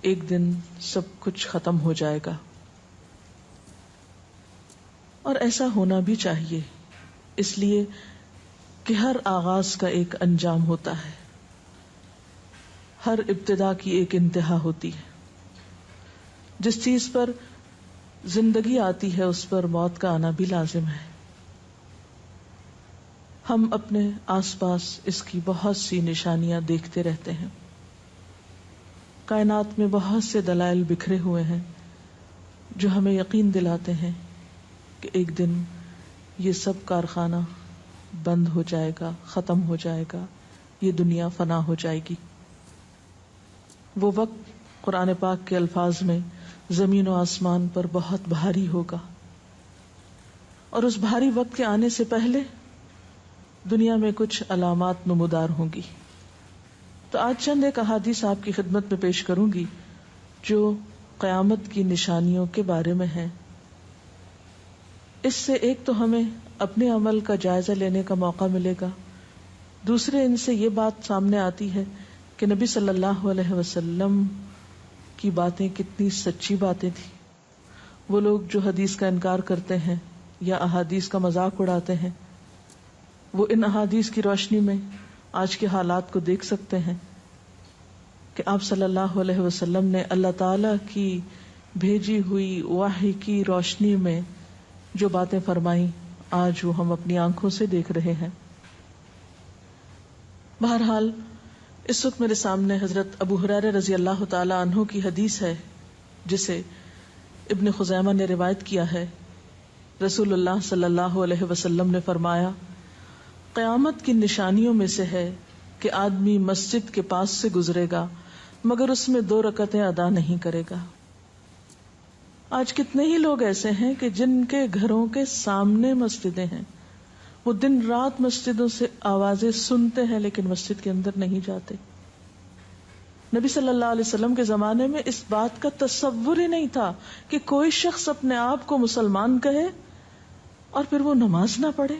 ایک دن سب کچھ ختم ہو جائے گا، اور ایسا ہونا بھی چاہیے، اس لیے کہ ہر آغاز کا ایک انجام ہوتا ہے، ہر ابتدا کی ایک انتہا ہوتی ہے۔ جس چیز پر زندگی آتی ہے اس پر موت کا آنا بھی لازم ہے۔ ہم اپنے آس پاس اس کی بہت سی نشانیاں دیکھتے رہتے ہیں۔ کائنات میں بہت سے دلائل بکھرے ہوئے ہیں جو ہمیں یقین دلاتے ہیں کہ ایک دن یہ سب کارخانہ بند ہو جائے گا، ختم ہو جائے گا، یہ دنیا فنا ہو جائے گی۔ وہ وقت قرآن پاک کے الفاظ میں زمین و آسمان پر بہت بھاری ہوگا، اور اس بھاری وقت کے آنے سے پہلے دنیا میں کچھ علامات نمودار ہوں گی۔ تو آج چند ایک احادیث آپ کی خدمت میں پیش کروں گی جو قیامت کی نشانیوں کے بارے میں ہیں۔ اس سے ایک تو ہمیں اپنے عمل کا جائزہ لینے کا موقع ملے گا، دوسرے ان سے یہ بات سامنے آتی ہے کہ نبی صلی اللہ علیہ وسلم کی باتیں کتنی سچی باتیں تھیں۔ وہ لوگ جو حدیث کا انکار کرتے ہیں یا احادیث کا مذاق اڑاتے ہیں، وہ ان احادیث کی روشنی میں آج کے حالات کو دیکھ سکتے ہیں کہ آپ صلی اللہ علیہ وسلم نے اللہ تعالی کی بھیجی ہوئی وحی کی روشنی میں جو باتیں فرمائیں آج وہ ہم اپنی آنکھوں سے دیکھ رہے ہیں۔ بہرحال اس وقت میرے سامنے حضرت ابو ہریرہ رضی اللہ تعالی عنہ کی حدیث ہے جسے ابن خزیمہ نے روایت کیا ہے۔ رسول اللہ صلی اللہ علیہ وسلم نے فرمایا، قیامت کی نشانیوں میں سے ہے کہ آدمی مسجد کے پاس سے گزرے گا مگر اس میں 2 رکعتیں ادا نہیں کرے گا۔ آج کتنے ہی لوگ ایسے ہیں کہ جن کے گھروں کے سامنے مسجدیں ہیں، وہ دن رات مسجدوں سے آوازیں سنتے ہیں لیکن مسجد کے اندر نہیں جاتے۔ نبی صلی اللہ علیہ وسلم کے زمانے میں اس بات کا تصور ہی نہیں تھا کہ کوئی شخص اپنے آپ کو مسلمان کہے اور پھر وہ نماز نہ پڑھے۔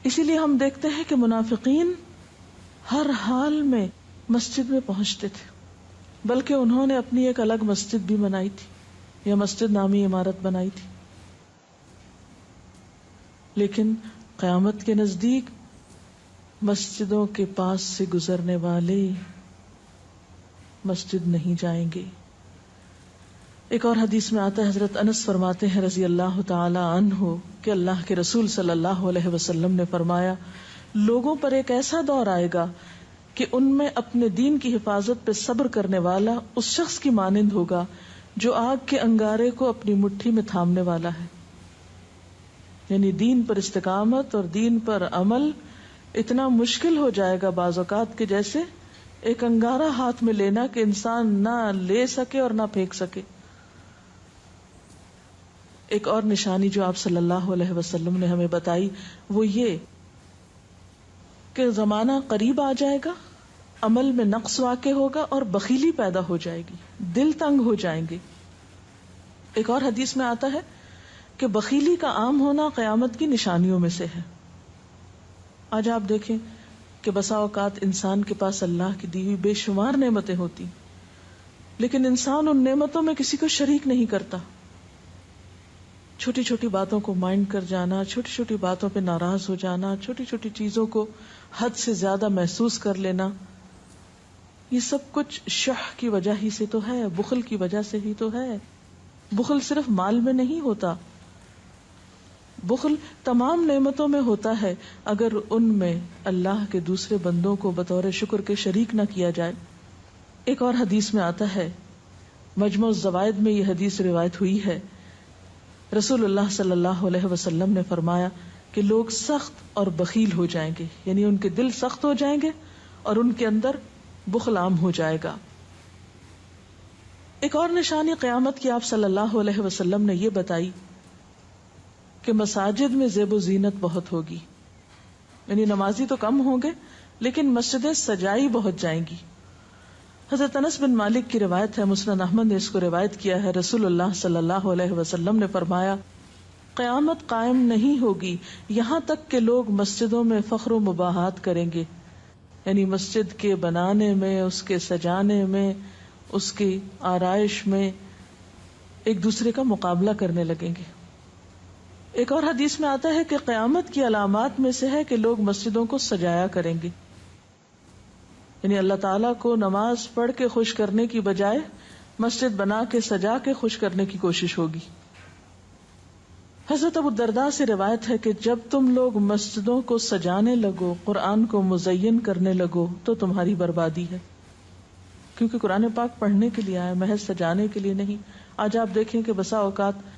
اسی لیے ہم دیکھتے ہیں کہ منافقین ہر حال میں مسجد میں پہنچتے تھے، بلکہ انہوں نے اپنی ایک الگ مسجد بھی بنائی تھی یا مسجد نامی عمارت بنائی تھی۔ لیکن قیامت کے نزدیک مسجدوں کے پاس سے گزرنے والے مسجد نہیں جائیں گے۔ ایک اور حدیث میں آتا ہے، حضرت انس فرماتے ہیں رضی اللہ تعالی عنہ کہ اللہ کے رسول صلی اللہ علیہ وسلم نے فرمایا، لوگوں پر ایک ایسا دور آئے گا کہ ان میں اپنے دین کی حفاظت پہ صبر کرنے والا اس شخص کی مانند ہوگا جو آگ کے انگارے کو اپنی مٹھی میں تھامنے والا ہے۔ یعنی دین پر استقامت اور دین پر عمل اتنا مشکل ہو جائے گا بعض اوقات کہ جیسے ایک انگارہ ہاتھ میں لینا کہ انسان نہ لے سکے اور نہ پھینک سکے۔ ایک اور نشانی جو آپ صلی اللہ علیہ وسلم نے ہمیں بتائی وہ یہ کہ زمانہ قریب آ جائے گا، عمل میں نقص واقع ہوگا اور بخیلی پیدا ہو جائے گی، دل تنگ ہو جائیں گے۔ ایک اور حدیث میں آتا ہے کہ بخیلی کا عام ہونا قیامت کی نشانیوں میں سے ہے۔ آج آپ دیکھیں کہ بسا اوقات انسان کے پاس اللہ کی دی ہوئی بے شمار نعمتیں ہوتی، لیکن انسان ان نعمتوں میں کسی کو شریک نہیں کرتا۔ چھوٹی چھوٹی باتوں کو مائنڈ کر جانا، چھوٹی چھوٹی باتوں پہ ناراض ہو جانا، چھوٹی چھوٹی چیزوں کو حد سے زیادہ محسوس کر لینا، یہ سب کچھ شح کی وجہ ہی سے تو ہے، بخل کی وجہ سے ہی تو ہے۔ بخل صرف مال میں نہیں ہوتا، بخل تمام نعمتوں میں ہوتا ہے اگر ان میں اللہ کے دوسرے بندوں کو بطور شکر کے شریک نہ کیا جائے۔ ایک اور حدیث میں آتا ہے، مجموع الزوائد میں یہ حدیث روایت ہوئی ہے، رسول اللہ صلی اللہ علیہ وسلم نے فرمایا کہ لوگ سخت اور بخیل ہو جائیں گے، یعنی ان کے دل سخت ہو جائیں گے اور ان کے اندر بخل عام ہو جائے گا۔ ایک اور نشانی قیامت کی آپ صلی اللہ علیہ وسلم نے یہ بتائی کہ مساجد میں زیب و زینت بہت ہوگی، یعنی نمازی تو کم ہوں گے لیکن مسجدیں سجائی بہت جائیں گی۔ حضرت انس بن مالک کی روایت ہے، مسند احمد نے اس کو روایت کیا ہے، رسول اللہ صلی اللہ علیہ وسلم نے فرمایا، قیامت قائم نہیں ہوگی یہاں تک کہ لوگ مسجدوں میں فخر و مباحات کریں گے، یعنی مسجد کے بنانے میں، اس کے سجانے میں، اس کی آرائش میں ایک دوسرے کا مقابلہ کرنے لگیں گے. ایک اور حدیث میں آتا ہے کہ قیامت کی علامات میں سے ہے کہ لوگ مسجدوں کو سجایا کریں گے. یعنی اللہ تعالیٰ کو نماز پڑھ کے خوش کرنے کی بجائے مسجد بنا کے سجا کے خوش کرنے کی کوشش ہوگی. حضرت ابو الدرداء سے روایت ہے کہ جب تم لوگ مسجدوں کو سجانے لگو، قرآن کو مزین کرنے لگو تو تمہاری بربادی ہے. کیونکہ قرآن پاک پڑھنے کے لیے آیا، محض سجانے کے لیے نہیں. آج آپ دیکھیں کہ بسا اوقات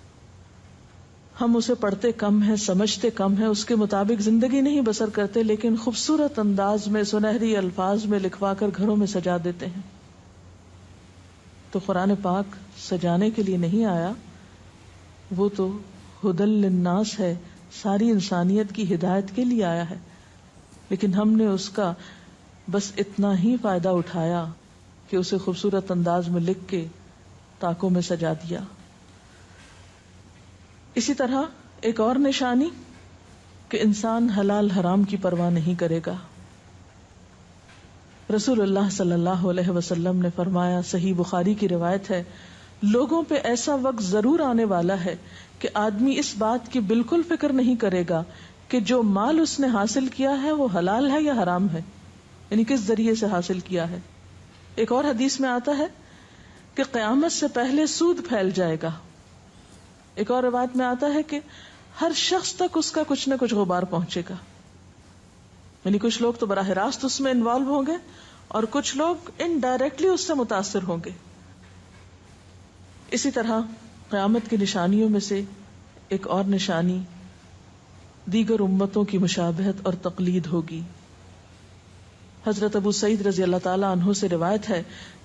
ہم اسے پڑھتے کم ہیں، سمجھتے کم ہیں، اس کے مطابق زندگی نہیں بسر کرتے، لیکن خوبصورت انداز میں سنہری الفاظ میں لکھوا کر گھروں میں سجا دیتے ہیں. تو قرآن پاک سجانے کے لیے نہیں آیا، وہ تو ہدی للناس ہے، ساری انسانیت کی ہدایت کے لیے آیا ہے. لیکن ہم نے اس کا بس اتنا ہی فائدہ اٹھایا کہ اسے خوبصورت انداز میں لکھ کے تاکوں میں سجا دیا. اسی طرح ایک اور نشانی کہ انسان حلال حرام کی پرواہ نہیں کرے گا. رسول اللہ صلی اللہ علیہ وسلم نے فرمایا، صحیح بخاری کی روایت ہے، لوگوں پہ ایسا وقت ضرور آنے والا ہے کہ آدمی اس بات کی بالکل فکر نہیں کرے گا کہ جو مال اس نے حاصل کیا ہے وہ حلال ہے یا حرام ہے، یعنی کس ذریعے سے حاصل کیا ہے. ایک اور حدیث میں آتا ہے کہ قیامت سے پہلے سود پھیل جائے گا. ایک اور روایت میں آتا ہے کہ ہر شخص تک اس کا کچھ نہ کچھ غبار پہنچے گا. یعنی کچھ لوگ تو براہ راست اس میں انوالو ہوں گے اور کچھ لوگ انڈائریکٹلی اس سے متاثر ہوں گے. اسی طرح قیامت کی نشانیوں میں سے ایک اور نشانی دیگر امتوں کی مشابہت اور تقلید ہوگی. حضرت ابو سعید رضی اللہ تعالی عنہ سے روایت ہے،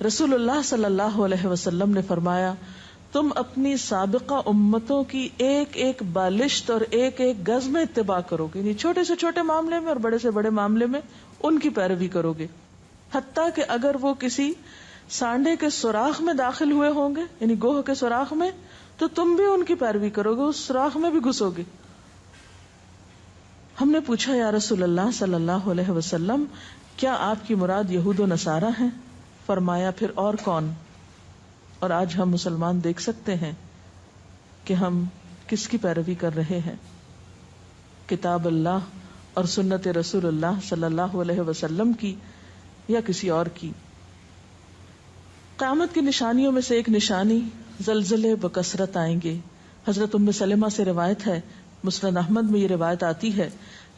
رسول اللہ صلی اللہ علیہ وسلم نے فرمایا، تم اپنی سابقہ امتوں کی ایک ایک بالشت اور ایک ایک گز میں اتباع کرو گے، یعنی چھوٹے سے چھوٹے معاملے میں اور بڑے سے بڑے معاملے میں ان کی پیروی کرو گے. حتیٰ کہ اگر وہ کسی سانڈے کے سوراخ میں داخل ہوئے ہوں گے، یعنی گوہ کے سوراخ میں، تو تم بھی ان کی پیروی کرو گے، اس سوراخ میں بھی گھسو گے. ہم نے پوچھا، یا رسول اللہ صلی اللہ علیہ وسلم، کیا آپ کی مراد یہود و نصارہ ہیں؟ فرمایا، پھر اور کون؟ اور آج ہم مسلمان دیکھ سکتے ہیں کہ ہم کس کی پیروی کر رہے ہیں، کتاب اللہ اور سنت رسول اللہ صلی اللہ علیہ وسلم کی یا کسی اور کی. قیامت کی نشانیوں میں سے ایک نشانی زلزلے بکثرت آئیں گے. حضرت ام سلمہ سے روایت ہے، مسند احمد میں یہ روایت آتی ہے،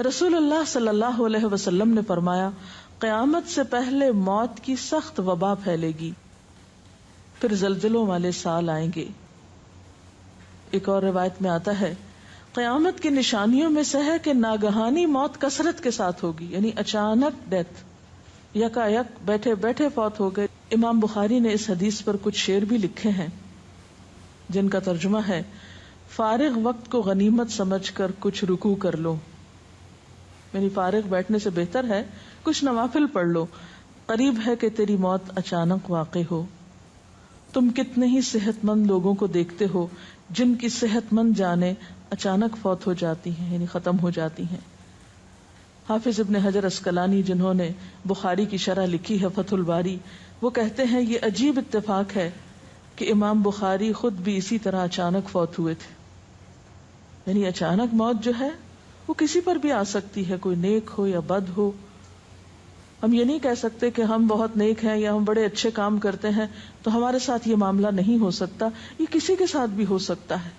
رسول اللہ صلی اللہ علیہ وسلم نے فرمایا، قیامت سے پہلے موت کی سخت وبا پھیلے گی، پھر زلزلوں والے سال آئیں گے. ایک اور روایت میں آتا ہے، قیامت کی نشانیوں میں سے ہے کہ ناگہانی موت کثرت کے ساتھ ہوگی، یعنی اچانک ڈیتھ، یکا یک بیٹھے بیٹھے فوت ہو گئے. امام بخاری نے اس حدیث پر کچھ شعر بھی لکھے ہیں جن کا ترجمہ ہے، فارغ وقت کو غنیمت سمجھ کر کچھ رکوع کر لو، یعنی فارغ بیٹھنے سے بہتر ہے کچھ نوافل پڑھ لو، قریب ہے کہ تیری موت اچانک واقع ہو. تم کتنے ہی صحت مند لوگوں کو دیکھتے ہو جن کی صحت مند جانیں اچانک فوت ہو جاتی ہیں، یعنی ختم ہو جاتی ہیں. حافظ ابن حجر عسقلانی جنہوں نے بخاری کی شرح لکھی ہے فتح الباری، وہ کہتے ہیں یہ عجیب اتفاق ہے کہ امام بخاری خود بھی اسی طرح اچانک فوت ہوئے تھے. یعنی اچانک موت جو ہے وہ کسی پر بھی آ سکتی ہے، کوئی نیک ہو یا بد ہو. ہم یہ نہیں کہہ سکتے کہ ہم بہت نیک ہیں یا ہم بڑے اچھے کام کرتے ہیں تو ہمارے ساتھ یہ معاملہ نہیں ہو سکتا، یہ کسی کے ساتھ بھی ہو سکتا ہے.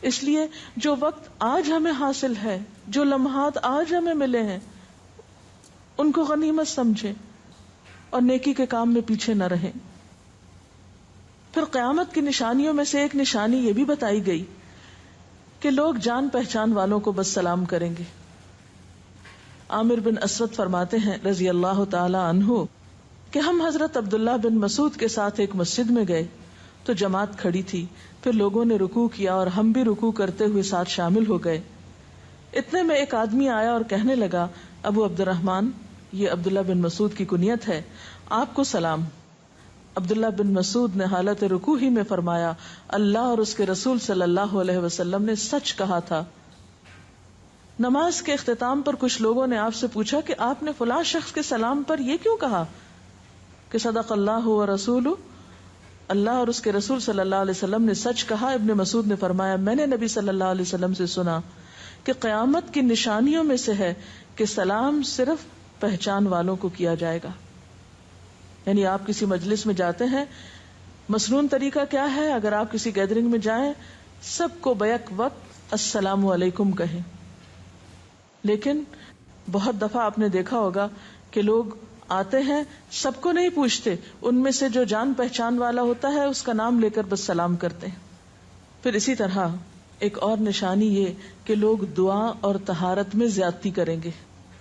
اس لیے جو وقت آج ہمیں حاصل ہے، جو لمحات آج ہمیں ملے ہیں، ان کو غنیمت سمجھیں اور نیکی کے کام میں پیچھے نہ رہیں. پھر قیامت کی نشانیوں میں سے ایک نشانی یہ بھی بتائی گئی کہ لوگ جان پہچان والوں کو بس سلام کریں گے. عامر بن اسود فرماتے ہیں رضی اللہ تعالی عنہ کہ ہم حضرت عبداللہ بن مسعود کے ساتھ ایک مسجد میں گئے تو جماعت کھڑی تھی، پھر لوگوں نے رکوع کیا اور ہم بھی رکوع کرتے ہوئے ساتھ شامل ہو گئے. اتنے میں ایک آدمی آیا اور کہنے لگا، ابو عبد الرحمن، یہ عبداللہ بن مسعود کی کنیت ہے، آپ کو سلام. عبداللہ بن مسعود نے حالت رکوع ہی میں فرمایا، اللہ اور اس کے رسول صلی اللہ علیہ وسلم نے سچ کہا تھا. نماز کے اختتام پر کچھ لوگوں نے آپ سے پوچھا کہ آپ نے فلاں شخص کے سلام پر یہ کیوں کہا؟ کہ صدق اللہ و رسول، اللہ اور اس کے رسول صلی اللہ علیہ وسلم نے سچ کہا۔ ابن مسعود نے فرمایا میں نے نبی صلی اللہ علیہ وسلم سے سنا کہ قیامت کی نشانیوں میں سے ہے کہ سلام صرف پہچان والوں کو کیا جائے گا۔ یعنی آپ کسی مجلس میں جاتے ہیں، مسنون طریقہ کیا ہے؟ اگر آپ کسی گیدرنگ میں جائیں سب کو بیک وقت السلام علیکم کہیں، لیکن بہت دفعہ آپ نے دیکھا ہوگا کہ لوگ آتے ہیں سب کو نہیں پوچھتے، ان میں سے جو جان پہچان والا ہوتا ہے اس کا نام لے کر بس سلام کرتے ہیں۔ پھر اسی طرح ایک اور نشانی یہ کہ لوگ دعا اور طہارت میں زیادتی کریں گے۔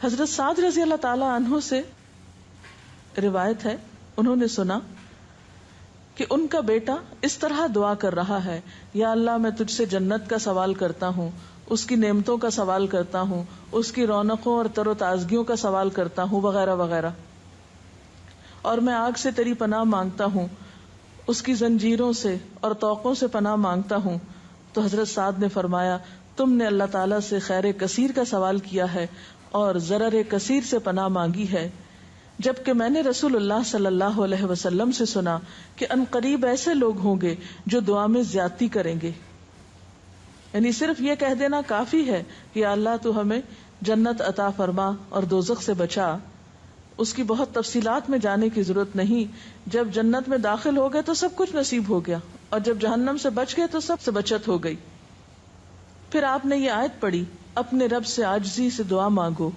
حضرت سعد رضی اللہ تعالی عنہ سے روایت ہے، انہوں نے سنا کہ ان کا بیٹا اس طرح دعا کر رہا ہے، یا اللہ میں تجھ سے جنت کا سوال کرتا ہوں، اس کی نعمتوں کا سوال کرتا ہوں، اس کی رونقوں اور تر و تازگیوں کا سوال کرتا ہوں، وغیرہ وغیرہ، اور میں آگ سے تیری پناہ مانگتا ہوں، اس کی زنجیروں سے اور طوقوں سے پناہ مانگتا ہوں۔ تو حضرت سعد نے فرمایا تم نے اللہ تعالیٰ سے خیر کثیر کا سوال کیا ہے اور ضرر کثیر سے پناہ مانگی ہے، جبکہ میں نے رسول اللہ صلی اللہ علیہ وسلم سے سنا کہ ان قریب ایسے لوگ ہوں گے جو دعا میں زیادتی کریں گے۔ یعنی صرف یہ کہہ دینا کافی ہے کہ اللہ تو ہمیں جنت عطا فرما اور دوزخ سے بچا، اس کی بہت تفصیلات میں جانے کی ضرورت نہیں۔ جب جنت میں داخل ہو گئے تو سب کچھ نصیب ہو گیا، اور جب جہنم سے بچ گئے تو سب سے بچت ہو گئی۔ پھر آپ نے یہ آیت پڑھی اپنے رب سے عاجزی سے دعا مانگو،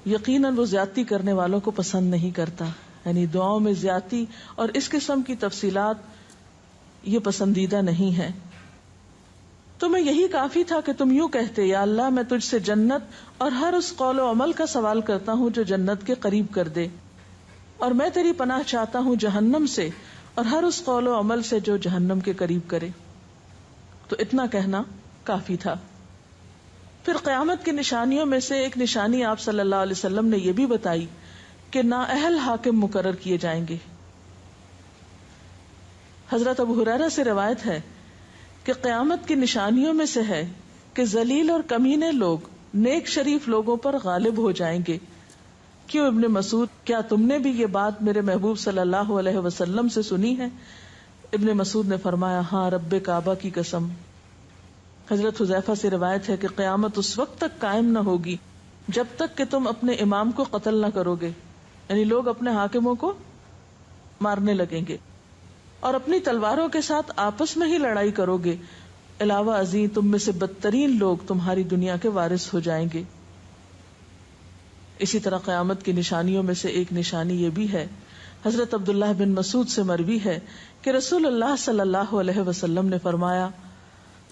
یقیناً وہ زیادتی کرنے والوں کو پسند نہیں کرتا۔ یعنی دعاؤں میں زیادتی اور اس قسم کی تفصیلات یہ پسندیدہ نہیں ہے۔ تمہیں یہی کافی تھا کہ تم یوں کہتے یا اللہ میں تجھ سے جنت اور ہر اس قول و عمل کا سوال کرتا ہوں جو جنت کے قریب کر دے، اور میں تیری پناہ چاہتا ہوں جہنم سے اور ہر اس قول و عمل سے جو جہنم کے قریب کرے۔ تو اتنا کہنا کافی تھا۔ پھر قیامت کی نشانیوں میں سے ایک نشانی آپ صلی اللہ علیہ وسلم نے یہ بھی بتائی کہ نااہل حاکم مقرر کیے جائیں گے۔ حضرت ابو ہریرہ سے روایت ہے کہ قیامت کی نشانیوں میں سے ہے کہ ذلیل اور کمینے لوگ نیک شریف لوگوں پر غالب ہو جائیں گے۔ کیوں ابن مسعود، کیا تم نے بھی یہ بات میرے محبوب صلی اللہ علیہ وسلم سے سنی ہے؟ ابن مسعود نے فرمایا ہاں رب کعبہ کی قسم۔ حضرت حذیفہ سے روایت ہے کہ قیامت اس وقت تک قائم نہ ہوگی جب تک کہ تم اپنے امام کو قتل نہ کرو گے، یعنی لوگ اپنے حاکموں کو مارنے لگیں گے اور اپنی تلواروں کے ساتھ آپس میں ہی لڑائی کرو گے، علاوہ ازیں تم میں سے بدترین لوگ تمہاری دنیا کے وارث ہو جائیں گے۔ اسی طرح قیامت کی نشانیوں میں سے ایک نشانی یہ بھی ہے، حضرت عبداللہ بن مسعود سے مروی ہے کہ رسول اللہ صلی اللہ علیہ وسلم نے فرمایا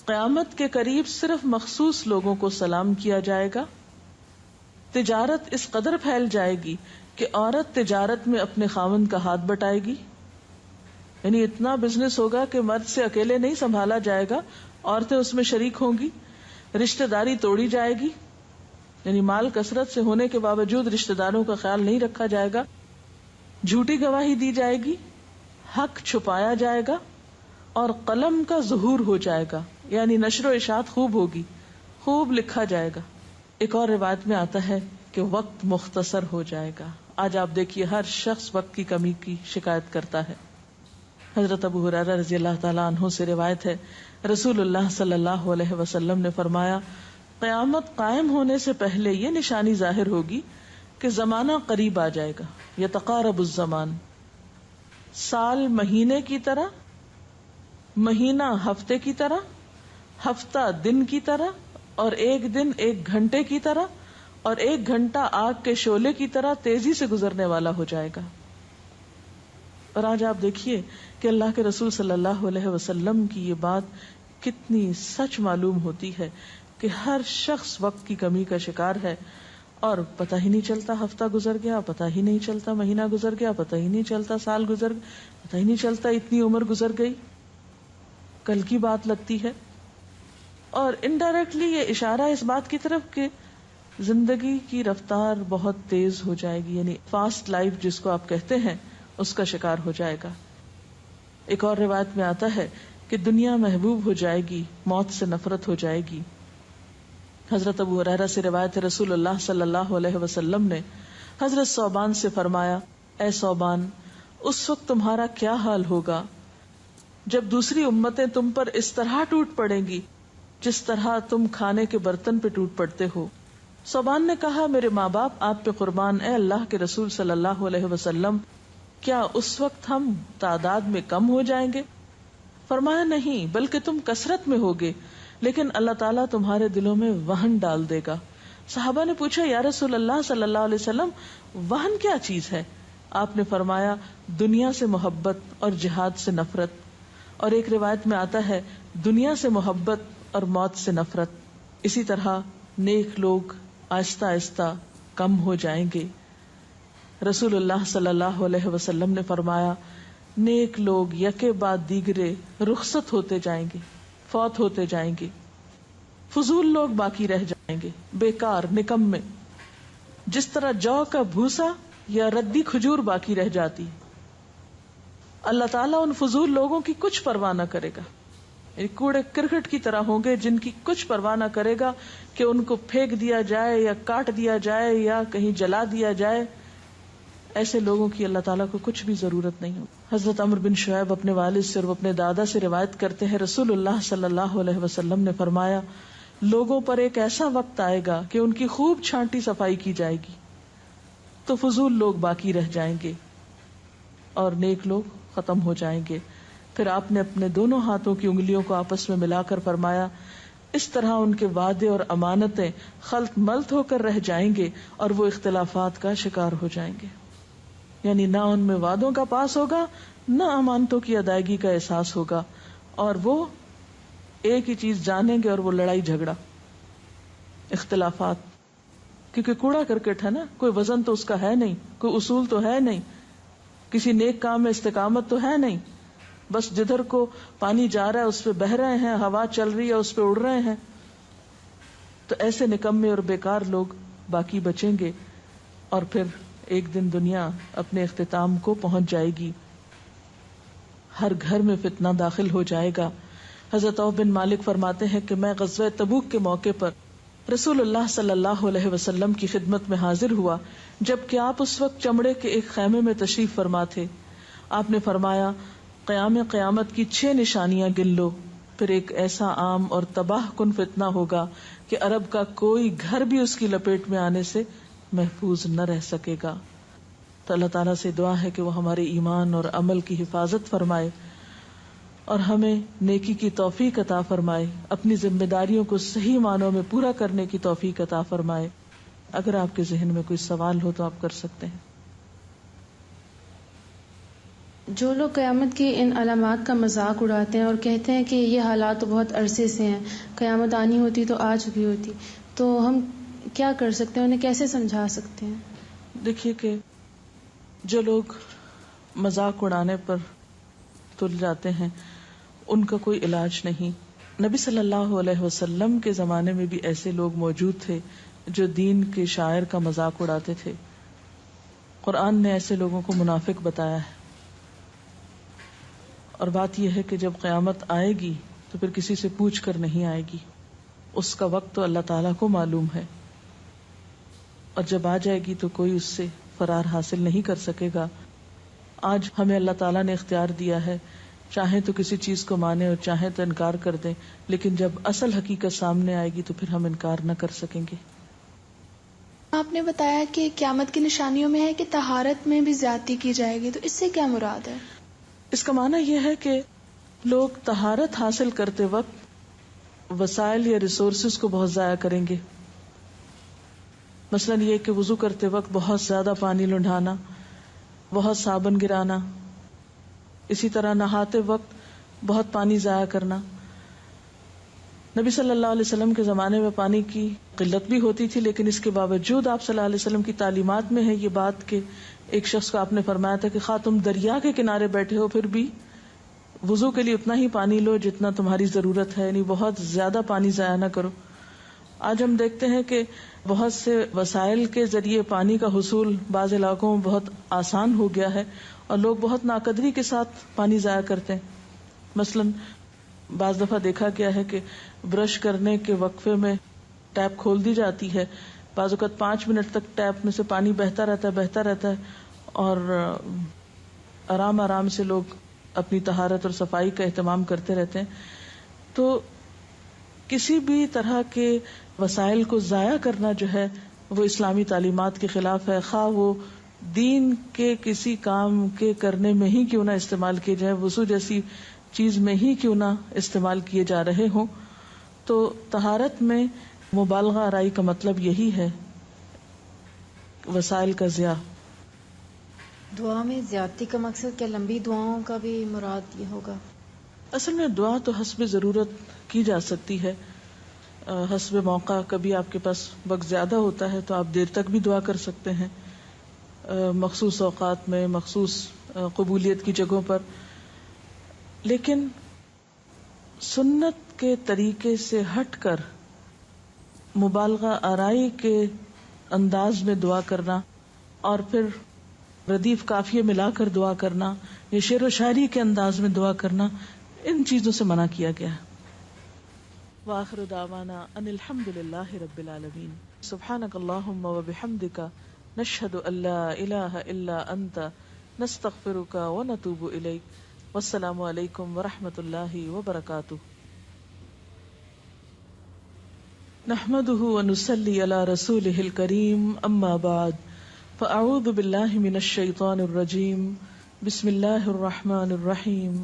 قیامت کے قریب صرف مخصوص لوگوں کو سلام کیا جائے گا، تجارت اس قدر پھیل جائے گی کہ عورت تجارت میں اپنے خاوند کا ہاتھ بٹائے گی، یعنی اتنا بزنس ہوگا کہ مرد سے اکیلے نہیں سنبھالا جائے گا، عورتیں اس میں شریک ہوں گی، رشتہ داری توڑی جائے گی، یعنی مال کثرت سے ہونے کے باوجود رشتہ داروں کا خیال نہیں رکھا جائے گا، جھوٹی گواہی دی جائے گی، حق چھپایا جائے گا، اور قلم کا ظہور ہو جائے گا، یعنی نشر و اشاعت خوب ہوگی، خوب لکھا جائے گا۔ ایک اور روایت میں آتا ہے کہ وقت مختصر ہو جائے گا۔ آج آپ دیکھیے ہر شخص وقت کی کمی کی شکایت کرتا ہے۔ حضرت ابو ہریرہ رضی اللہ تعالیٰ عنہ سے روایت ہے رسول اللہ صلی اللہ علیہ وسلم نے فرمایا قیامت قائم ہونے سے پہلے یہ نشانی ظاہر ہوگی کہ زمانہ قریب آ جائے گا، یتقارب الزمان، سال مہینے کی طرح، مہینہ ہفتے کی طرح، ہفتہ دن کی طرح، اور ایک دن ایک گھنٹے کی طرح، اور ایک گھنٹہ آگ کے شعلے کی طرح تیزی سے گزرنے والا ہو جائے گا۔ اور آج آپ دیکھیے کہ اللہ کے رسول صلی اللہ علیہ وسلم کی یہ بات کتنی سچ معلوم ہوتی ہے کہ ہر شخص وقت کی کمی کا شکار ہے، اور پتہ ہی نہیں چلتا ہفتہ گزر گیا، پتہ ہی نہیں چلتا مہینہ گزر گیا، پتہ ہی نہیں چلتا سال گزر گیا، پتہ ہی نہیں چلتا اتنی عمر گزر گئی، کل کی بات لگتی ہے۔ اور انڈائریکٹلی یہ اشارہ اس بات کی طرف کہ زندگی کی رفتار بہت تیز ہو جائے گی، یعنی فاسٹ لائف جس کو آپ کہتے ہیں اس کا شکار ہو جائے گا۔ ایک اور روایت میں آتا ہے کہ دنیا محبوب ہو جائے گی، موت سے نفرت ہو جائے گی۔ حضرت ابو ہریرہ سے روایت ہے رسول اللہ صلی اللہ علیہ وسلم نے حضرت ثوبان سے فرمایا اے صوبان، اس وقت تمہارا کیا حال ہوگا جب دوسری امتیں تم پر اس طرح ٹوٹ پڑیں گی جس طرح تم کھانے کے برتن پہ ٹوٹ پڑتے ہو۔ صوبان نے کہا، میرے ماں باپ آپ پہ قربان، اے اللہ کے رسول صلی اللہ علیہ وسلم، کیا اس وقت ہم تعداد میں کم ہو جائیں گے؟ فرمایا، نہیں، بلکہ تم کثرت میں ہوگے، لیکن اللہ تعالیٰ تمہارے دلوں میں وہن ڈال دے گا۔ صحابہ نے پوچھا، یا رسول اللہ صلی اللہ علیہ وسلم، وہن کیا چیز ہے؟ آپ نے فرمایا، دنیا سے محبت اور جہاد سے نفرت، اور ایک روایت میں آتا ہے دنیا سے محبت اور موت سے نفرت۔ اسی طرح نیک لوگ آہستہ آہستہ کم ہو جائیں گے۔ رسول اللہ صلی اللہ علیہ وسلم نے فرمایا، نیک لوگ یکے بعد دیگرے رخصت ہوتے جائیں گے، فوت ہوتے جائیں گے، فضول لوگ باقی رہ جائیں گے، بیکار، نکمے، جس طرح جو کا بھوسا یا ردی کھجور باقی رہ جاتی۔ اللہ تعالیٰ ان فضول لوگوں کی کچھ پرواہ نہ کرے گا، یعنی کوڑے کرکٹ کی طرح ہوں گے جن کی کچھ پرواہ نہ کرے گا کہ ان کو پھینک دیا جائے یا کاٹ دیا جائے یا کہیں جلا دیا جائے۔ ایسے لوگوں کی اللہ تعالیٰ کو کچھ بھی ضرورت نہیں ہوگی۔ حضرت عمرو بن شعیب اپنے والد سے اور اپنے دادا سے روایت کرتے ہیں، رسول اللہ صلی اللہ علیہ وسلم نے فرمایا، لوگوں پر ایک ایسا وقت آئے گا کہ ان کی خوب چھانٹی صفائی کی جائے گی تو فضول لوگ باقی رہ جائیں گے اور نیک لوگ ختم ہو جائیں گے۔ پھر آپ نے اپنے دونوں ہاتھوں کی انگلیوں کو آپس میں ملا کر فرمایا، اس طرح ان کے وعدے اور امانتیں خلط ملط ہو کر رہ جائیں گے اور وہ اختلافات کا شکار ہو جائیں گے، یعنی نہ ان میں وعدوں کا پاس ہوگا نہ امانتوں کی ادائیگی کا احساس ہوگا، اور وہ ایک ہی چیز جانیں گے اور وہ لڑائی جھگڑا، اختلافات، کیونکہ کوڑا کرکٹ ہے نا، کوئی وزن تو اس کا ہے نہیں، کوئی اصول تو ہے نہیں، کسی نیک کام میں استقامت تو ہے نہیں، بس جدھر کو پانی جا رہا ہے اس پہ بہ رہے ہیں، ہوا چل رہی ہے اس پہ اڑ رہے ہیں۔ تو ایسے نکمے اور بیکار لوگ باقی بچیں گے، اور پھر ایک دن دنیا اپنے اختتام کو پہنچ جائے گی، ہر گھر میں فتنہ داخل ہو جائے گا۔ حضرت عوف بن مالک فرماتے ہیں کہ میں غزوہ تبوک کے موقع پر رسول اللہ صلی اللہ علیہ وسلم کی خدمت میں حاضر ہوا، جبکہ آپ اس وقت چمڑے کے ایک خیمے میں تشریف فرما تھے۔ آپ نے فرمایا، قیامت کی 6 نشانیاں گن لو، پھر ایک ایسا عام اور تباہ کن فتنہ ہوگا کہ عرب کا کوئی گھر بھی اس کی لپیٹ میں آنے سے محفوظ نہ رہ سکے گا۔ تو اللہ تعالیٰ سے دعا ہے کہ وہ ہمارے ایمان اور عمل کی حفاظت فرمائے اور ہمیں نیکی کی توفیق عطا فرمائے، اپنی ذمہ داریوں کو صحیح معنوں میں پورا کرنے کی توفیق عطا فرمائے۔ اگر آپ کے ذہن میں کوئی سوال ہو تو آپ کر سکتے ہیں۔ جو لوگ قیامت کی ان علامات کا مذاق اڑاتے ہیں اور کہتے ہیں کہ یہ حالات تو بہت عرصے سے ہیں، قیامت آنی ہوتی تو آ چکی ہوتی، تو ہم کیا کر سکتے ہیں، انہیں کیسے سمجھا سکتے ہیں؟ دیکھیے کہ جو لوگ مذاق اڑانے پر تل جاتے ہیں ان کا کوئی علاج نہیں۔ نبی صلی اللہ علیہ وسلم کے زمانے میں بھی ایسے لوگ موجود تھے جو دین کے شاعر کا مذاق اڑاتے تھے۔ قرآن نے ایسے لوگوں کو منافق بتایا ہے، اور بات یہ ہے کہ جب قیامت آئے گی تو پھر کسی سے پوچھ کر نہیں آئے گی، اس کا وقت تو اللہ تعالیٰ کو معلوم ہے، اور جب آ جائے گی تو کوئی اس سے فرار حاصل نہیں کر سکے گا۔ آج ہمیں اللہ تعالیٰ نے اختیار دیا ہے، چاہیں تو کسی چیز کو مانیں اور چاہیں تو انکار کر دیں، لیکن جب اصل حقیقت سامنے آئے گی تو پھر ہم انکار نہ کر سکیں گے۔ آپ نے بتایا کہ قیامت کی نشانیوں میں ہے کہ طہارت میں بھی زیادتی کی جائے گی، تو اس سے کیا مراد ہے؟ اس کا معنی یہ ہے کہ لوگ طہارت حاصل کرتے وقت وسائل یا ریسورسز کو بہت ضائع کریں گے۔ مثلا یہ کہ وضو کرتے وقت بہت زیادہ پانی لنڈھانا، بہت صابن گرانا، اسی طرح نہاتے وقت بہت پانی ضائع کرنا۔ نبی صلی اللہ علیہ وسلم کے زمانے میں پانی کی قلت بھی ہوتی تھی، لیکن اس کے باوجود آپ صلی اللہ علیہ وسلم کی تعلیمات میں ہے یہ بات کہ ایک شخص کو آپ نے فرمایا تھا کہ خواہ تم دریا کے کنارے بیٹھے ہو پھر بھی وضو کے لیے اتنا ہی پانی لو جتنا تمہاری ضرورت ہے، یعنی بہت زیادہ پانی ضائع نہ کرو۔ آج ہم دیکھتے ہیں کہ بہت سے وسائل کے ذریعے پانی کا حصول بعض علاقوں میں بہت آسان ہو گیا ہے، اور لوگ بہت ناقدری کے ساتھ پانی ضائع کرتے ہیں۔ مثلا بعض دفعہ دیکھا گیا ہے کہ برش کرنے کے وقفے میں ٹیپ کھول دی جاتی ہے، بعض اوقات 5 منٹ تک ٹیپ میں سے پانی بہتا رہتا ہے، اور آرام آرام سے لوگ اپنی طہارت اور صفائی کا اہتمام کرتے رہتے ہیں، تو کسی بھی طرح کے وسائل کو ضائع کرنا جو ہے وہ اسلامی تعلیمات کے خلاف ہے، خواہ وہ دین کے کسی کام کے کرنے میں ہی کیوں نہ استعمال کیے جائے، وضو جیسی چیز میں ہی کیوں نہ استعمال کیے جا رہے ہوں۔ تو طہارت میں مبالغہ آرائی کا مطلب یہی ہے، وسائل کا ضیاع۔ دعا میں زیادتی کا مقصد کیا لمبی دعاؤں کا بھی مراد یہ ہوگا؟ اصل میں دعا تو حسب ضرورت کی جا سکتی ہے، حسب موقع۔ کبھی آپ کے پاس وقت زیادہ ہوتا ہے تو آپ دیر تک بھی دعا کر سکتے ہیں، مخصوص اوقات میں، مخصوص قبولیت کی جگہوں پر۔ لیکن سنت کے طریقے سے ہٹ کر مبالغہ آرائی کے انداز میں دعا کرنا اور پھر ردیف قافیے ملا کر دعا کرنا یا شعر و شاعری کے انداز میں دعا کرنا، ان چیزوں سے منع کیا گیا ہے۔ وآخر دعوانا ان الحمد للہ رب العالمین، سبحانک اللہم وبحمدک، نشہد ان لا الہ الا انت، نستغفرک ونتوب الیک، والسلام علیکم ورحمۃ اللہ وبرکاتہ۔ نحمده ونصلی علی رسولہ الکریم، اما بعد، فاعوذ باللہ من الشیطان الرجیم، بسم اللہ الرحمن الرحیم،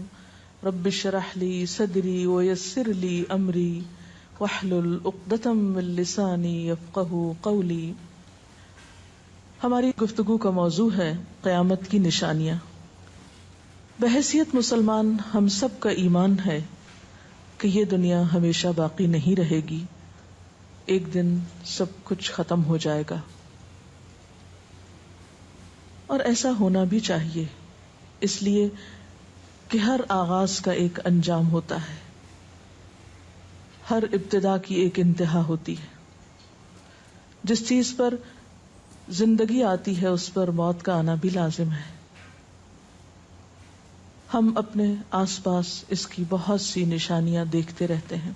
رب اشرح لی صدری ویسر لی امری واحلل عقدۃ من لسانی یفقہوا قولی۔ ہماری گفتگو کا موضوع ہے قیامت کی نشانیاں۔ بحیثیت مسلمان ہم سب کا ایمان ہے کہ یہ دنیا ہمیشہ باقی نہیں رہے گی، ایک دن سب کچھ ختم ہو جائے گا، اور ایسا ہونا بھی چاہیے، اس لیے کہ ہر آغاز کا ایک انجام ہوتا ہے، ہر ابتدا کی ایک انتہا ہوتی ہے۔ جس چیز پر زندگی آتی ہے اس پر موت کا آنا بھی لازم ہے۔ ہم اپنے آس پاس اس کی بہت سی نشانیاں دیکھتے رہتے ہیں۔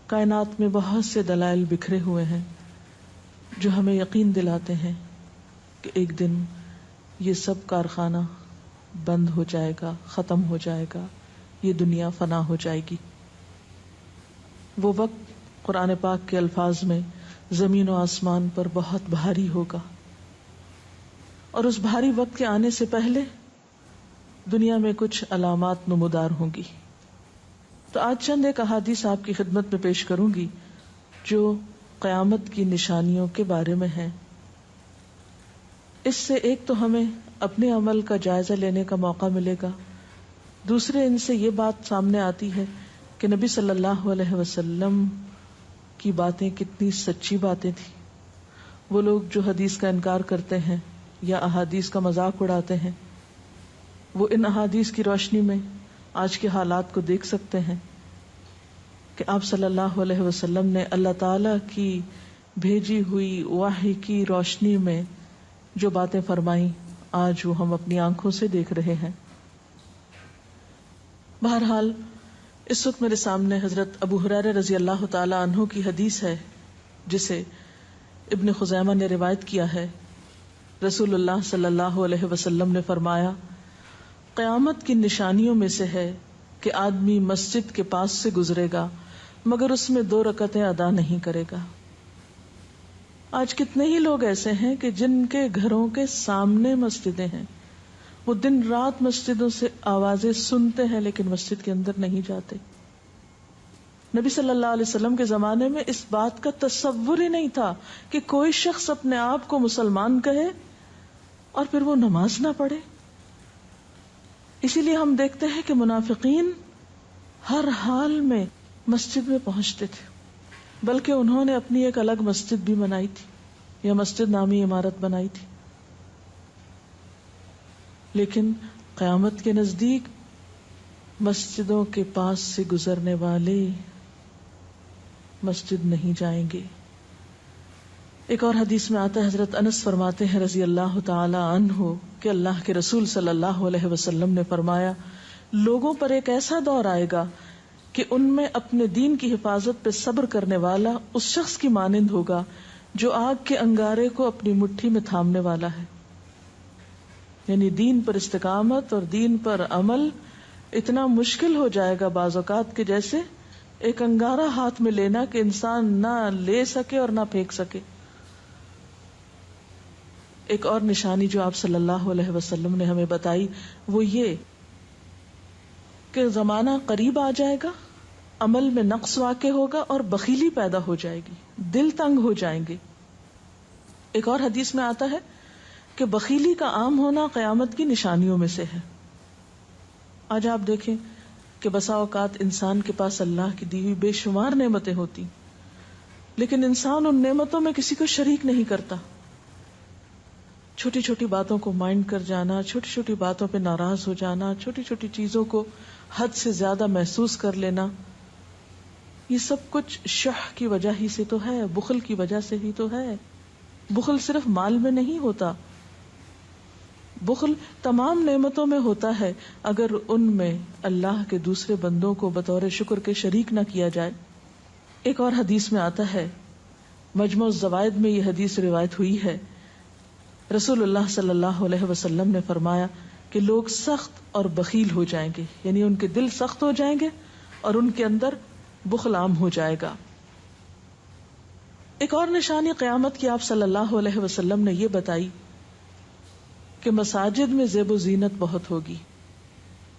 کائنات میں بہت سے دلائل بکھرے ہوئے ہیں جو ہمیں یقین دلاتے ہیں کہ ایک دن یہ سب کارخانہ بند ہو جائے گا، ختم ہو جائے گا، یہ دنیا فنا ہو جائے گی۔ وہ وقت قرآن پاک کے الفاظ میں زمین و آسمان پر بہت بھاری ہوگا، اور اس بھاری وقت کے آنے سے پہلے دنیا میں کچھ علامات نمودار ہوں گی۔ تو آج چند ایک احادیث آپ کی خدمت میں پیش کروں گی جو قیامت کی نشانیوں کے بارے میں ہیں۔ اس سے ایک تو ہمیں اپنے عمل کا جائزہ لینے کا موقع ملے گا، دوسرے ان سے یہ بات سامنے آتی ہے کہ نبی صلی اللہ علیہ وسلم کی باتیں کتنی سچی باتیں تھیں۔ وہ لوگ جو حدیث کا انکار کرتے ہیں یا احادیث کا مذاق اڑاتے ہیں، وہ ان احادیث کی روشنی میں آج کے حالات کو دیکھ سکتے ہیں کہ آپ صلی اللہ علیہ وسلم نے اللہ تعالی کی بھیجی ہوئی وحی کی روشنی میں جو باتیں فرمائیں، آج وہ ہم اپنی آنکھوں سے دیکھ رہے ہیں۔ بہرحال اس وقت میرے سامنے حضرت ابو ہریرہ رضی اللہ تعالی عنہ کی حدیث ہے جسے ابن خزیمہ نے روایت کیا ہے۔ رسول اللہ صلی اللہ علیہ وسلم نے فرمایا، قیامت کی نشانیوں میں سے ہے کہ آدمی مسجد کے پاس سے گزرے گا مگر اس میں 2 رکعتیں ادا نہیں کرے گا۔ آج کتنے ہی لوگ ایسے ہیں کہ جن کے گھروں کے سامنے مسجدیں ہیں، وہ دن رات مسجدوں سے آوازیں سنتے ہیں لیکن مسجد کے اندر نہیں جاتے۔ نبی صلی اللہ علیہ وسلم کے زمانے میں اس بات کا تصور ہی نہیں تھا کہ کوئی شخص اپنے آپ کو مسلمان کہے اور پھر وہ نماز نہ پڑھے۔ اسی لیے ہم دیکھتے ہیں کہ منافقین ہر حال میں مسجد میں پہنچتے تھے، بلکہ انہوں نے اپنی ایک الگ مسجد بھی بنائی تھی یا مسجد نامی عمارت بنائی تھی۔ لیکن قیامت کے نزدیک مسجدوں کے پاس سے گزرنے والے مسجد نہیں جائیں گے۔ ایک اور حدیث میں آتا ہے، حضرت انس فرماتے ہیں رضی اللہ تعالی عنہ کہ اللہ کے رسول صلی اللہ علیہ وسلم نے فرمایا، لوگوں پر ایک ایسا دور آئے گا کہ ان میں اپنے دین کی حفاظت پہ صبر کرنے والا اس شخص کی مانند ہوگا جو آگ کے انگارے کو اپنی مٹھی میں تھامنے والا ہے۔ یعنی دین پر استقامت اور دین پر عمل اتنا مشکل ہو جائے گا بعض اوقات کہ جیسے ایک انگارہ ہاتھ میں لینا کہ انسان نہ لے سکے اور نہ پھینک سکے. ایک اور نشانی جو آپ صلی اللہ علیہ وسلم نے ہمیں بتائی وہ یہ کہ زمانہ قریب آ جائے گا، عمل میں نقص واقع ہوگا اور بخیلی پیدا ہو جائے گی، دل تنگ ہو جائیں گے. ایک اور حدیث میں آتا ہے کہ بخیلی کا عام ہونا قیامت کی نشانیوں میں سے ہے. آج آپ دیکھیں کہ بسا اوقات انسان کے پاس اللہ کی دی ہوئی بے شمار نعمتیں ہوتی، لیکن انسان ان نعمتوں میں کسی کو شریک نہیں کرتا. چھوٹی چھوٹی باتوں کو مائنڈ کر جانا، چھوٹی چھوٹی باتوں پہ ناراض ہو جانا، چھوٹی چھوٹی چیزوں کو حد سے زیادہ محسوس کر لینا، یہ سب کچھ شح کی وجہ ہی سے تو ہے، بخل کی وجہ سے ہی تو ہے. بخل صرف مال میں نہیں ہوتا، بخل تمام نعمتوں میں ہوتا ہے اگر ان میں اللہ کے دوسرے بندوں کو بطور شکر کے شریک نہ کیا جائے. ایک اور حدیث میں آتا ہے، مجموع الزوائد میں یہ حدیث روایت ہوئی ہے، رسول اللہ صلی اللہ علیہ وسلم نے فرمایا کہ لوگ سخت اور بخیل ہو جائیں گے، یعنی ان کے دل سخت ہو جائیں گے اور ان کے اندر بخل عام ہو جائے گا. ایک اور نشانی قیامت کی آپ صلی اللہ علیہ وسلم نے یہ بتائی کہ مساجد میں زیب و زینت بہت ہوگی،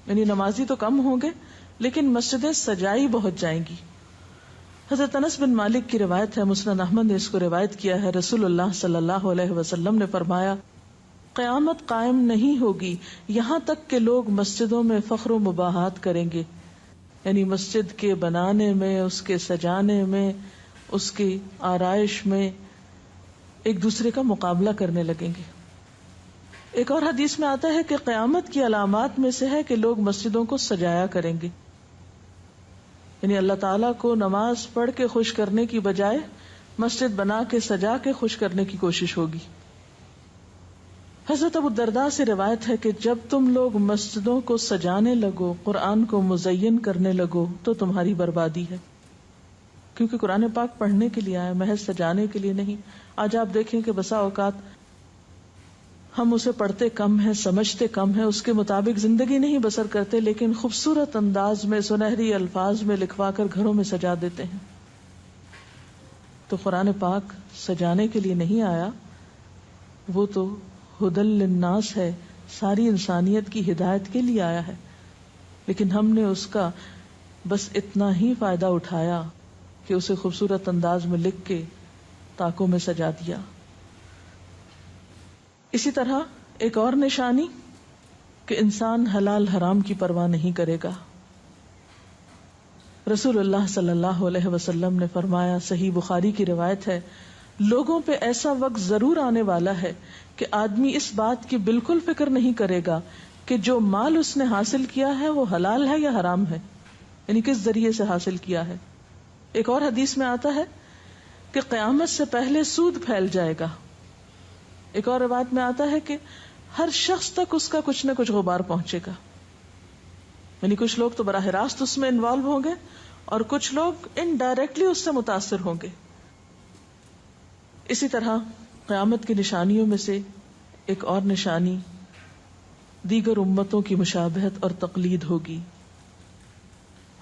یعنی نمازی تو کم ہوں گے لیکن مسجدیں سجائی بہت جائیں گی. حضرت انس بن مالک کی روایت ہے، مسند احمد نے اس کو روایت کیا ہے، رسول اللہ صلی اللہ علیہ وسلم نے فرمایا قیامت قائم نہیں ہوگی یہاں تک کہ لوگ مسجدوں میں فخر و مباحات کریں گے، یعنی مسجد کے بنانے میں، اس کے سجانے میں، اس کی آرائش میں ایک دوسرے کا مقابلہ کرنے لگیں گے. ایک اور حدیث میں آتا ہے کہ قیامت کی علامات میں سے ہے کہ لوگ مسجدوں کو سجایا کریں گے، یعنی اللہ تعالیٰ کو نماز پڑھ کے خوش کرنے کی بجائے مسجد بنا کے سجا کے خوش کرنے کی کوشش ہوگی. حضرت ابو الدرداء سے روایت ہے کہ جب تم لوگ مسجدوں کو سجانے لگو، قرآن کو مزین کرنے لگو تو تمہاری بربادی ہے، کیونکہ قرآن پاک پڑھنے کے لیے آیا، محض سجانے کے لیے نہیں. آج آپ دیکھیں کہ بسا اوقات ہم اسے پڑھتے کم ہیں، سمجھتے کم ہیں، اس کے مطابق زندگی نہیں بسر کرتے، لیکن خوبصورت انداز میں سنہری الفاظ میں لکھوا کر گھروں میں سجا دیتے ہیں. تو قرآن پاک سجانے کے لیے نہیں آیا، وہ تو ہدی للناس ہے، ساری انسانیت کی ہدایت کے لیے آیا ہے، لیکن ہم نے اس کا بس اتنا ہی فائدہ اٹھایا کہ اسے خوبصورت انداز میں لکھ کے تاکوں میں سجا دیا. اسی طرح ایک اور نشانی کہ انسان حلال حرام کی پرواہ نہیں کرے گا. رسول اللہ صلی اللہ علیہ وسلم نے فرمایا، صحیح بخاری کی روایت ہے، لوگوں پہ ایسا وقت ضرور آنے والا ہے کہ آدمی اس بات کی بالکل فکر نہیں کرے گا کہ جو مال اس نے حاصل کیا ہے وہ حلال ہے یا حرام ہے، یعنی کس ذریعے سے حاصل کیا ہے. ایک اور حدیث میں آتا ہے کہ قیامت سے پہلے سود پھیل جائے گا. ایک اور روایت میں آتا ہے کہ ہر شخص تک اس کا کچھ نہ کچھ غبار پہنچے گا، یعنی کچھ لوگ تو براہ راست اس میں انوالو ہوں گے اور کچھ لوگ انڈائریکٹلی اس سے متاثر ہوں گے. اسی طرح قیامت کی نشانیوں میں سے ایک اور نشانی دیگر امتوں کی مشابہت اور تقلید ہوگی.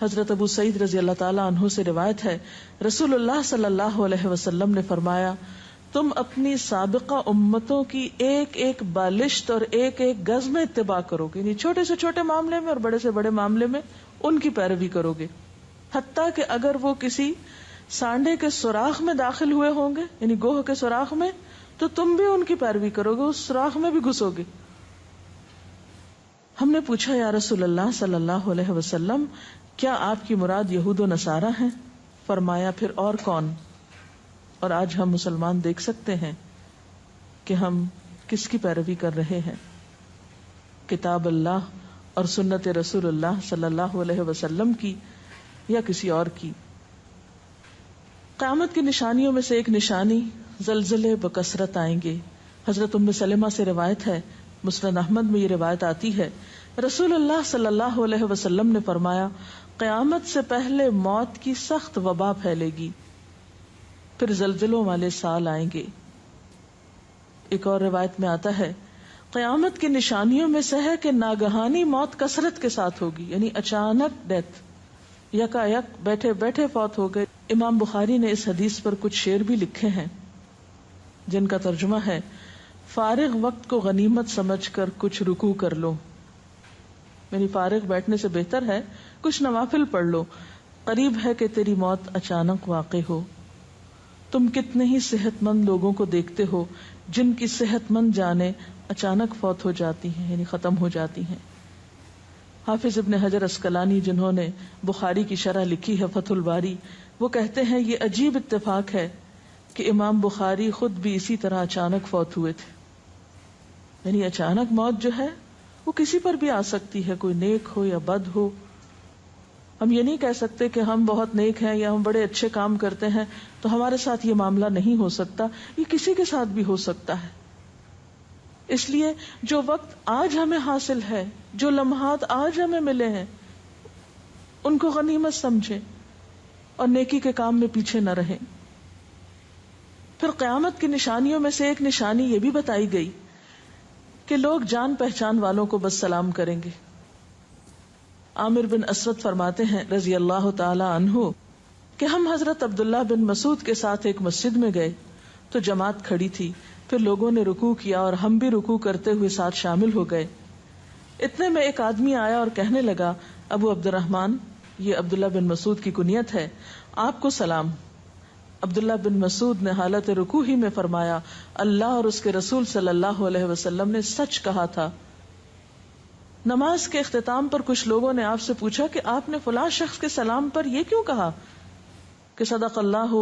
حضرت ابو سعید رضی اللہ تعالی عنہ سے روایت ہے، رسول اللہ صلی اللہ علیہ وسلم نے فرمایا، تم اپنی سابقہ امتوں کی ایک ایک بالشت اور ایک ایک گز میں اتباع کرو گے، یعنی چھوٹے سے چھوٹے معاملے میں اور بڑے سے بڑے معاملے میں ان کی پیروی کرو گے، حتیٰ کہ اگر وہ کسی سانڈے کے سوراخ میں داخل ہوئے ہوں گے، یعنی گوہ کے سوراخ میں، تو تم بھی ان کی پیروی کرو گے، اس سوراخ میں بھی گھسو گے. ہم نے پوچھا، یا رسول اللہ صلی اللہ علیہ وسلم، کیا آپ کی مراد یہود و نصارہ ہیں؟ فرمایا، پھر اور کون؟ اور آج ہم مسلمان دیکھ سکتے ہیں کہ ہم کس کی پیروی کر رہے ہیں، کتاب اللہ اور سنت رسول اللہ صلی اللہ علیہ وسلم کی یا کسی اور کی. قیامت کی نشانیوں میں سے ایک نشانی زلزلے بکثرت آئیں گے. حضرت ام سلمہ سے روایت ہے، مسند احمد میں یہ روایت آتی ہے، رسول اللہ صلی اللہ علیہ وسلم نے فرمایا، قیامت سے پہلے موت کی سخت وبا پھیلے گی، پھر زلزلوں والے سال آئیں گے. ایک اور روایت میں آتا ہے، قیامت کی نشانیوں میں سے ہے کہ ناگہانی موت کثرت کے ساتھ ہوگی، یعنی اچانک ڈیتھ، یکا یک بیٹھے بیٹھے فوت ہو گئے. امام بخاری نے اس حدیث پر کچھ شعر بھی لکھے ہیں جن کا ترجمہ ہے: فارغ وقت کو غنیمت سمجھ کر کچھ رکوع کر لو، یعنی فارغ بیٹھنے سے بہتر ہے کچھ نوافل پڑھ لو، قریب ہے کہ تیری موت اچانک واقع ہو. تم کتنے ہی صحت مند لوگوں کو دیکھتے ہو جن کی صحت مند جانیں اچانک فوت ہو جاتی ہیں، یعنی ختم ہو جاتی ہیں. حافظ ابن حجر عسقلانی جنہوں نے بخاری کی شرح لکھی ہے فتح الباری، وہ کہتے ہیں یہ عجیب اتفاق ہے کہ امام بخاری خود بھی اسی طرح اچانک فوت ہوئے تھے. یعنی اچانک موت جو ہے وہ کسی پر بھی آ سکتی ہے، کوئی نیک ہو یا بد ہو. ہم یہ نہیں کہہ سکتے کہ ہم بہت نیک ہیں یا ہم بڑے اچھے کام کرتے ہیں تو ہمارے ساتھ یہ معاملہ نہیں ہو سکتا، یہ کسی کے ساتھ بھی ہو سکتا ہے. اس لیے جو وقت آج ہمیں حاصل ہے، جو لمحات آج ہمیں ملے ہیں، ان کو غنیمت سمجھیں اور نیکی کے کام میں پیچھے نہ رہیں. پھر قیامت کی نشانیوں میں سے ایک نشانی یہ بھی بتائی گئی کہ لوگ جان پہچان والوں کو بس سلام کریں گے. عامر بن اسود فرماتے ہیں رضی اللہ تعالی عنہ کہ ہم حضرت عبداللہ بن مسعود کے ساتھ ایک مسجد میں گئے تو جماعت کھڑی تھی، پھر لوگوں نے رکوع کیا اور ہم بھی رکوع کرتے ہوئے ساتھ شامل ہو گئے. اتنے میں ایک آدمی آیا اور کہنے لگا: ابو عبد الرحمن، یہ عبداللہ بن مسعود کی کنیت ہے، آپ کو سلام. عبداللہ بن مسعود نے حالت رکوع ہی میں فرمایا: اللہ اور اس کے رسول صلی اللہ علیہ وسلم نے سچ کہا تھا. نماز کے اختتام پر کچھ لوگوں نے آپ سے پوچھا کہ آپ نے فلاں شخص کے سلام پر یہ کیوں کہا کہ صدق اللہ